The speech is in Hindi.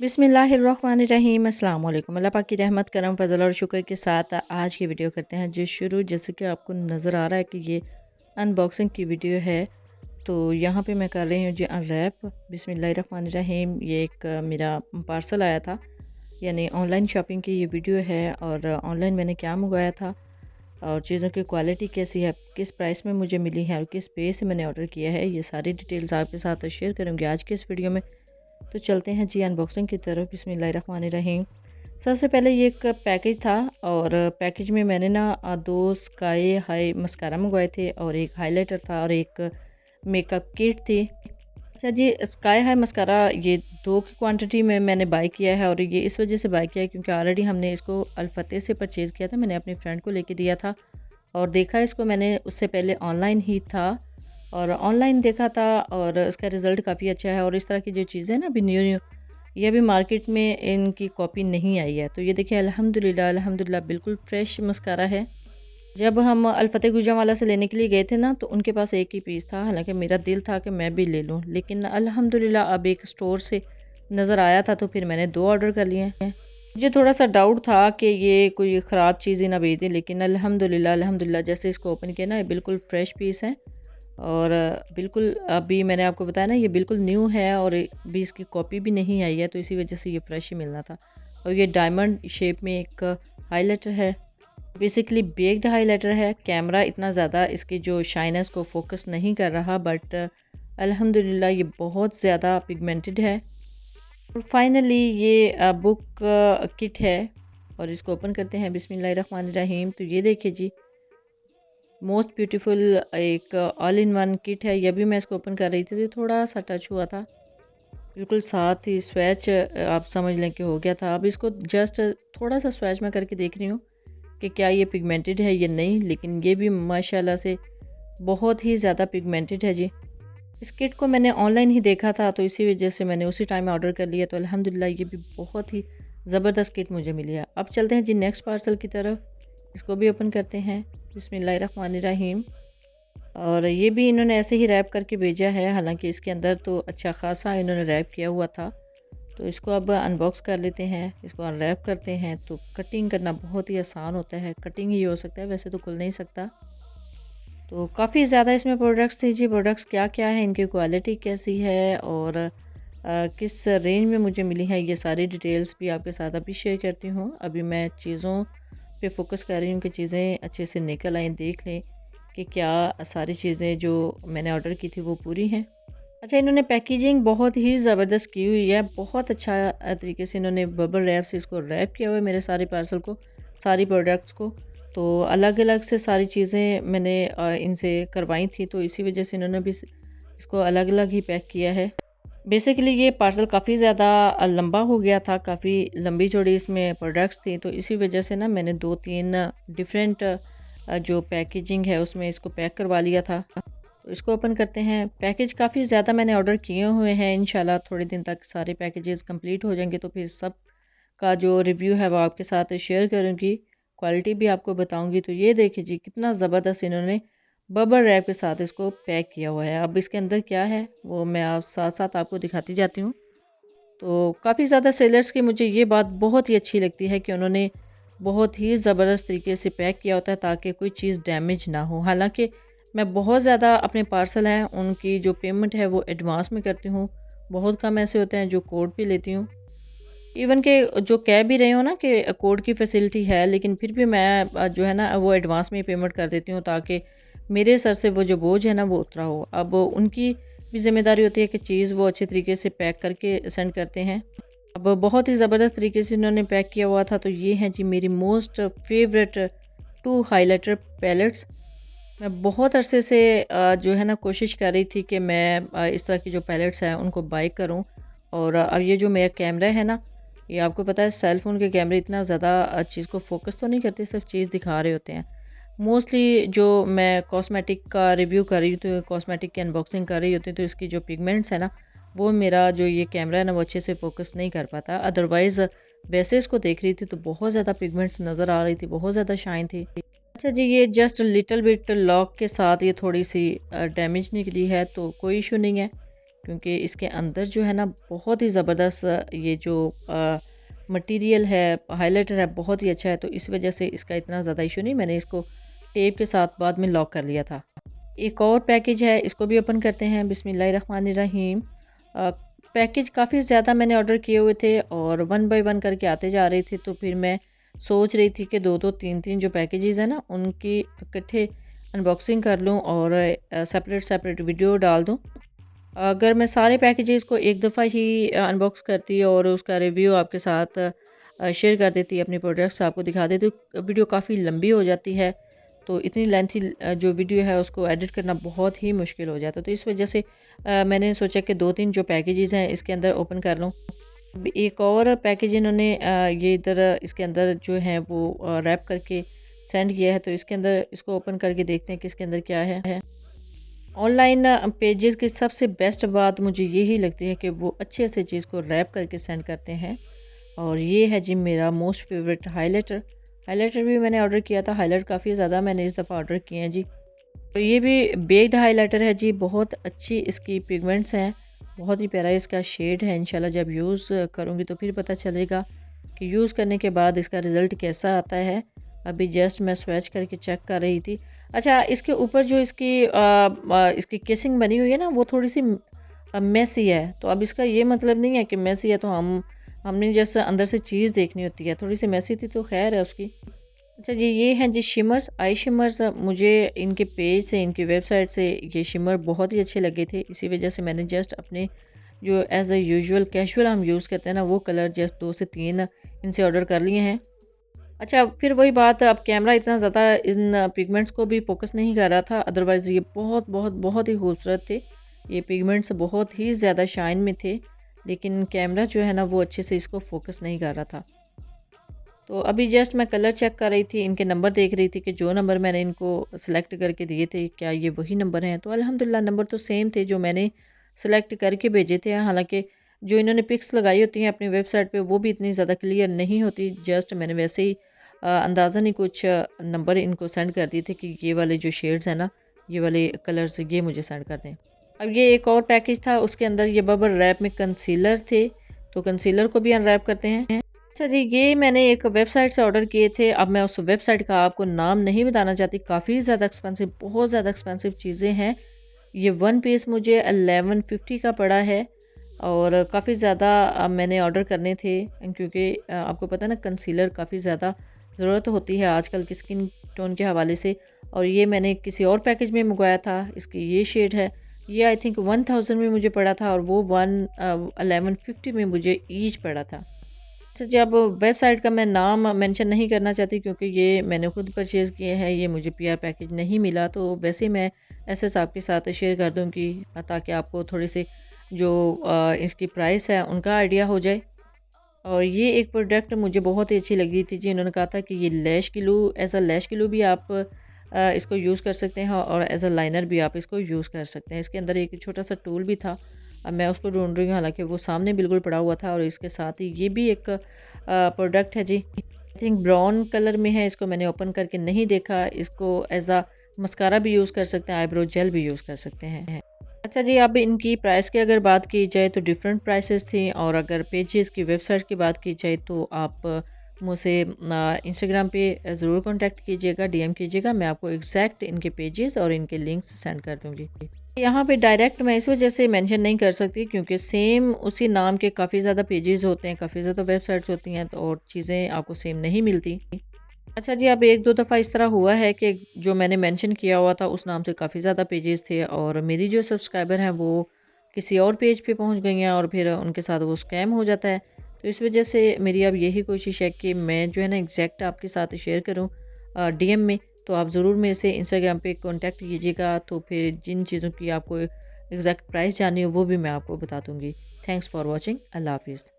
बिस्मिल्लाहिर्रहमानिर्रहीम अस्सलाम वालेकुम। अल्लाह पाक की रहमत करम फजल और शुक्र के साथ आज की वीडियो करते हैं जो शुरू। जैसे कि आपको नज़र आ रहा है कि ये अनबॉक्सिंग की वीडियो है, तो यहाँ पे मैं कर रही हूँ जी अनरैप। बिस्मिल्लाहिर्रहमानिर्रहीम। ये एक मेरा पार्सल आया था, यानी ऑनलाइन शॉपिंग की ये वीडियो है। और ऑनलाइन मैंने क्या मंगवाया था और चीज़ों की क्वालिटी कैसी है, किस प्राइस में मुझे मिली है और किस पे से मैंने ऑर्डर किया है, ये सारी डिटेल्स आपके साथ शेयर करूँगी आज की इस वीडियो में। तो चलते हैं जी अनबॉक्सिंग की तरफ। बिस्मिल्लाहिर्रहमानिर्रहीम। सबसे पहले ये एक पैकेज था और पैकेज में मैंने ना दो स्काई हाई मस्कारा मंगवाए थे और एक हाइलाइटर था और एक मेकअप किट थी। अच्छा जी, स्काई हाई मस्कारा ये दो की क्वांटिटी में मैंने बाय किया है और ये इस वजह से बाय किया है क्योंकि ऑलरेडी हमने इसको अल-फतेह से परचेज़ किया था। मैंने अपने फ्रेंड को लेके दिया था और देखा इसको मैंने उससे पहले ऑनलाइन ही था और ऑनलाइन देखा था और इसका रिज़ल्ट काफ़ी अच्छा है। और इस तरह की जो चीज़ें ना अभी न्यू न्यू ये अभी मार्केट में इनकी कॉपी नहीं आई है। तो ये देखिए अल्हम्दुलिल्लाह अल्हम्दुलिल्लाह बिल्कुल फ्रेश मस्कारा है। जब हम अल-फतेह गुजरांवाला से लेने के लिए गए थे ना, तो उनके पास एक ही पीस था। हालाँकि मेरा दिल था कि मैं भी ले लूँ, लेकिन अल्हम्दुलिल्लाह अब एक स्टोर से नज़र आया था तो फिर मैंने 2 ऑर्डर कर लिए हैं। मुझे थोड़ा-सा डाउट था कि ये कोई ख़राब चीज़ ही ना भेज दें, लेकिन अल्हम्दुलिल्लाह अल्हम्दुलिल्लाह जैसे इसको ओपन किया ना, ये बिल्कुल फ्रेश पीस है। और बिल्कुल अभी मैंने आपको बताया ना ये बिल्कुल न्यू है और अभी इसकी कॉपी भी नहीं आई है, तो इसी वजह से ये फ्रेश ही मिलना था। और ये डायमंड शेप में एक हाइलाइटर है, बेसिकली बेक्ड हाइलाइटर है। कैमरा इतना ज़्यादा इसकी जो शाइनेस को फोकस नहीं कर रहा, बट अल्हम्दुलिल्लाह ये बहुत ज़्यादा पिगमेंटेड है। और फाइनली ये बुक किट है और इसको ओपन करते हैं। बिस्मिल्लाहिर्रहमानिर्रहीम। तो ये देखिए जी, मोस्ट ब्यूटीफुल एक ऑल इन वन किट है। यह भी मैं इसको ओपन कर रही थी तो थोड़ा सा टच हुआ था, बिल्कुल साथ ही स्वैच आप समझ लें कि हो गया था। अब इसको जस्ट थोड़ा सा स्वैच मैं करके देख रही हूँ कि क्या ये पिगमेंटेड है या नहीं, लेकिन ये भी माशाल्लाह से बहुत ही ज़्यादा पिगमेंटेड है जी। इस किट को मैंने ऑनलाइन ही देखा था तो इसी वजह से मैंने उसी टाइम ऑर्डर कर लिया। तो अल्हम्दुलिल्लाह ये भी बहुत ही ज़बरदस्त किट मुझे मिली है। अब चलते हैं जी नेक्स्ट पार्सल की तरफ। इसको भी ओपन करते हैं। बिस्मिल्लाहिर्रहमानिर्रहीम। और ये भी इन्होंने ऐसे ही रैप करके भेजा है, हालांकि इसके अंदर तो अच्छा खासा इन्होंने रैप किया हुआ था। तो इसको अब अनबॉक्स कर लेते हैं, इसको अनरैप करते हैं। तो कटिंग करना बहुत ही आसान होता है, कटिंग ही हो सकता है, वैसे तो खुल नहीं सकता। तो काफ़ी ज़्यादा इसमें प्रोडक्ट्स थे जी। प्रोडक्ट्स क्या क्या है, इनकी क्वालिटी कैसी है और किस रेंज में मुझे मिली है, ये सारी डिटेल्स भी आपके साथ अभी शेयर करती हूँ। अभी मैं चीज़ों पे फोकस कर रही हूँ कि चीज़ें अच्छे से निकल आएँ, देख लें कि क्या सारी चीज़ें जो मैंने ऑर्डर की थी वो पूरी हैं। अच्छा, इन्होंने पैकेजिंग बहुत ही ज़बरदस्त की हुई है, बहुत अच्छा तरीके से इन्होंने बबल रैप से इसको रैप किया हुआ है मेरे सारे पार्सल को, सारी प्रोडक्ट्स को। तो अलग अलग से सारी चीज़ें मैंने इनसे करवाई थी, तो इसी वजह से इन्होंने भी इसको अलग अलग ही पैक किया है। बेसिकली ये पार्सल काफ़ी ज़्यादा लंबा हो गया था, काफ़ी लंबी चौड़ी इसमें प्रोडक्ट्स थी, तो इसी वजह से ना मैंने 2-3 डिफरेंट जो पैकेजिंग है उसमें इसको पैक करवा लिया था। तो इसको ओपन करते हैं। पैकेज काफ़ी ज़्यादा मैंने ऑर्डर किए हुए हैं, इंशाल्लाह थोड़े दिन तक सारे पैकेजेस कंप्लीट हो जाएंगे तो फिर सब का जो रिव्यू है वो आपके साथ शेयर करूँगी, क्वालिटी भी आपको बताऊँगी। तो ये देखिए जी, कितना ज़बरदस्त इन्होंने बबल रैप के साथ इसको पैक किया हुआ है। अब इसके अंदर क्या है वो मैं आप साथ साथ आपको दिखाती जाती हूँ। तो काफ़ी ज़्यादा सेलर्स की मुझे ये बात बहुत ही अच्छी लगती है कि उन्होंने बहुत ही ज़बरदस्त तरीके से पैक किया होता है ताकि कोई चीज़ डैमेज ना हो। हालांकि मैं बहुत ज़्यादा अपने पार्सल हैं उनकी जो पेमेंट है वो एडवांस में करती हूँ, बहुत कम ऐसे होते हैं जो कोड पे लेती हूँ। इवन के जो कह भी रहे हो ना कि कोड की फैसिलिटी है, लेकिन फिर भी मैं जो है ना वो एडवांस में पेमेंट कर देती हूँ ताकि मेरे सर से वो जो बोझ है ना वो उतरा हो। अब उनकी भी ज़िम्मेदारी होती है कि चीज़ वो अच्छे तरीके से पैक करके सेंड करते हैं। अब बहुत ही ज़बरदस्त तरीके से उन्होंने पैक किया हुआ था। तो ये हैं जी मेरी मोस्ट फेवरेट 2 हाइलाइटर पैलेट्स। मैं बहुत अरसे से जो है ना कोशिश कर रही थी कि मैं इस तरह की जो पैलेट्स हैं उनको बाय करूं। और अब ये जो मेरा कैमरा है ना, ये आपको पता है सेल फ़ोन के कैमरे इतना ज़्यादा चीज़ को फोकस तो नहीं करते, सिर्फ चीज़ दिखा रहे होते हैं। मोस्टली जो मैं कॉस्मेटिक का रिव्यू कर रही हूँ तो कॉस्मेटिक की अनबॉक्सिंग कर रही होती हूँ, तो इसकी जो पिगमेंट्स है ना वो मेरा जो ये कैमरा है ना वो अच्छे से फोकस नहीं कर पाता। अदरवाइज़ वैसे इसको देख रही थी तो बहुत ज़्यादा पिगमेंट्स नज़र आ रही थी, बहुत ज़्यादा शाइन थी। अच्छा जी, ये जस्ट लिटिल बिट लॉक के साथ ये थोड़ी सी डैमेज निकली है, तो कोई इशू नहीं है। क्योंकि इसके अंदर जो है ना बहुत ही ज़बरदस्त ये जो मटेरियल है, हाइलाइटर है, बहुत ही अच्छा है। तो इस वजह से इसका इतना ज़्यादा इशू नहीं, मैंने इसको टेप के साथ बाद में लॉक कर लिया था। एक और पैकेज है, इसको भी ओपन करते हैं। बिस्मिल्लाहिर्रहमानिर्रहीम। पैकेज काफ़ी ज़्यादा मैंने ऑर्डर किए हुए थे और 1 बाय 1 करके आते जा रहे थे। तो फिर मैं सोच रही थी कि 2-2, 3-3 जो पैकेजेस हैं ना, उनकी इकट्ठे अनबॉक्सिंग कर लूँ और सेपरेट वीडियो डाल दूँ। अगर मैं सारे पैकेजेस को एक दफ़ा ही अनबॉक्स करती और उसका रिव्यू आपके साथ शेयर कर देती, अपने प्रोडक्ट्स आपको दिखा देती, तो वीडियो काफ़ी लंबी हो जाती है। तो इतनी लेंथी जो वीडियो है उसको एडिट करना बहुत ही मुश्किल हो जाता है। तो इस वजह से मैंने सोचा कि 2-3 जो पैकेजेस हैं इसके अंदर ओपन कर लूँ। एक और पैकेज इन्होंने ये इधर इसके अंदर जो है वो रैप करके सेंड किया है। तो इसके अंदर इसको ओपन करके देखते हैं कि इसके अंदर क्या है। ऑनलाइन पेजेस की सबसे बेस्ट बात मुझे यही लगती है कि वो अच्छे से चीज़ को रैप करके सेंड करते हैं। और ये है जी मेरा मोस्ट फेवरेट हाइलाइटर भी मैंने ऑर्डर किया था। हाइलाइट काफ़ी ज़्यादा मैंने इस दफ़ा ऑर्डर किए हैं जी। तो ये भी बेक्ड हाइलाइटर है जी, बहुत अच्छी इसकी पिगमेंट्स हैं, बहुत ही प्यारा इसका शेड है। इंशाल्लाह जब यूज़ करूँगी तो फिर पता चलेगा कि यूज़ करने के बाद इसका रिज़ल्ट कैसा आता है। अभी जस्ट मैं स्विच करके चेक कर रही थी। अच्छा, इसके ऊपर जो इसकी केसिंग बनी हुई है ना, वो थोड़ी-सी मेसी है। तो अब इसका ये मतलब नहीं है कि मेसी है तो हमने जैसे अंदर से चीज़ देखनी होती है, थोड़ी-सी मेसी थी तो खैर है उसकी। अच्छा जी, ये हैं जी शिमर्स, आई शिमर्स। मुझे इनके पेज से, इनकी वेबसाइट से ये शिमर बहुत ही अच्छे लगे थे। इसी वजह से मैंने जस्ट अपने जो एज़ अ यूजुअल कैजुअल हम यूज़ करते हैं ना, वो कलर जस्ट 2 से 3 इनसे ऑर्डर कर लिए हैं। अच्छा, फिर वही बात, अब कैमरा इतना ज़्यादा इन पिगमेंट्स को भी फ़ोकस नहीं कर रहा था। अदरवाइज़ ये बहुत ही खूबसूरत थे। ये पिगमेंट्स बहुत ही ज़्यादा शाइन में थे, लेकिन कैमरा जो है ना वो अच्छे से इसको फ़ोकस नहीं कर रहा था। तो अभी जस्ट मैं कलर चेक कर रही थी, इनके नंबर देख रही थी कि जो नंबर मैंने इनको सेलेक्ट करके दिए थे क्या ये वही नंबर हैं। तो अल्हम्दुलिल्लाह नंबर तो सेम थे जो मैंने सेलेक्ट करके भेजे थे। हालाँकि जो इन्होंने पिक्स लगाई होती हैं अपनी वेबसाइट पे वो भी इतनी ज़्यादा क्लियर नहीं होती। जस्ट मैंने वैसे ही अंदाज़न ही कुछ नंबर इनको सेंड कर दिए थे कि ये वाले जो शेड्स हैं ना, ये वाले कलर्स ये मुझे सेंड कर दें। अब ये एक और पैकेज था, उसके अंदर ये बबल रैप में कंसीलर थे। तो कंसीलर को भी अनरैप करते हैं। अच्छा जी, ये मैंने एक वेबसाइट से ऑर्डर किए थे। अब मैं उस वेबसाइट का आपको नाम नहीं बताना चाहती, काफ़ी ज़्यादा एक्सपेंसिव, बहुत ज़्यादा एक्सपेंसिव चीज़ें हैं। ये 1 पीस मुझे 1150 का पड़ा है और काफ़ी ज़्यादा मैंने ऑर्डर करने थे, क्योंकि आपको पता है ना कंसीलर काफ़ी ज़्यादा ज़रूरत होती है आजकल की स्किन टोन के हवाले से। और ये मैंने किसी और पैकेज में मंगवाया था। इसकी ये शेड है, ये आई थिंक 1000 में मुझे पड़ा था और वो 1150 में मुझे ईच पड़ा था। अच्छा जी, अब वेबसाइट का मैं नाम मेंशन नहीं करना चाहती क्योंकि ये मैंने खुद परचेज़ किए हैं, ये मुझे पीआर पैकेज नहीं मिला। तो वैसे मैं ऐसे आपके साथ शेयर कर दूँगी ताकि आपको थोड़ी सी जो इसकी प्राइस है उनका आइडिया हो जाए। और ये एक प्रोडक्ट मुझे बहुत ही अच्छी लगी थी जी। इन्होंने कहा था कि ये लैश glue, as a lash glue भी आप इसको यूज़ कर सकते हैं और एज़ अ लाइनर भी आप इसको यूज़ कर सकते हैं। इसके अंदर एक छोटा सा टूल भी था। अब मैं उसको ढूँढ रही हूँ, हालाँकि वो सामने बिल्कुल पड़ा हुआ था। और इसके साथ ही ये भी एक प्रोडक्ट है जी, आई थिंक ब्राउन कलर में है। इसको मैंने ओपन करके नहीं देखा। इसको एज़ अ मस्कारा भी यूज़ कर सकते हैं, आईब्रो जेल भी यूज़ कर सकते हैं। अच्छा जी, अब इनकी प्राइस की अगर बात की जाए तो डिफरेंट प्राइसेस थी। और अगर पेजेस की वेबसाइट की बात की जाए तो आप मुझसे इंस्टाग्राम पे ज़रूर कांटेक्ट कीजिएगा, डीएम कीजिएगा। मैं आपको एग्जैक्ट इनके पेजेस और इनके लिंक्स सेंड कर दूँगी। यहाँ पे डायरेक्ट मैं इस वजह से मेंशन नहीं कर सकती क्योंकि सेम उसी नाम के काफ़ी ज़्यादा पेजेस होते हैं, काफ़ी ज़्यादा वेबसाइट्स होती हैं, तो और चीज़ें आपको सेम नहीं मिलती। अच्छा जी, अब 1-2 दफ़ा इस तरह हुआ है कि जो मैंने मेंशन किया हुआ था उस नाम से काफ़ी ज़्यादा पेजेस थे और मेरी जो सब्सक्राइबर हैं वो किसी और पेज पे पहुंच गई हैं और फिर उनके साथ वो स्कैम हो जाता है। तो इस वजह से मेरी अब यही कोशिश है कि मैं जो है ना एग्जैक्ट आपके साथ शेयर करूं डीएम में। तो आप ज़रूर मेरे से इंस्टाग्राम पे कांटेक्ट कीजिएगा, तो फिर जिन चीज़ों की आपको एग्जैक्ट प्राइस जाननी हो वो भी मैं आपको बता दूँगी। Thanks for watching. अल्लाह हाफिज़।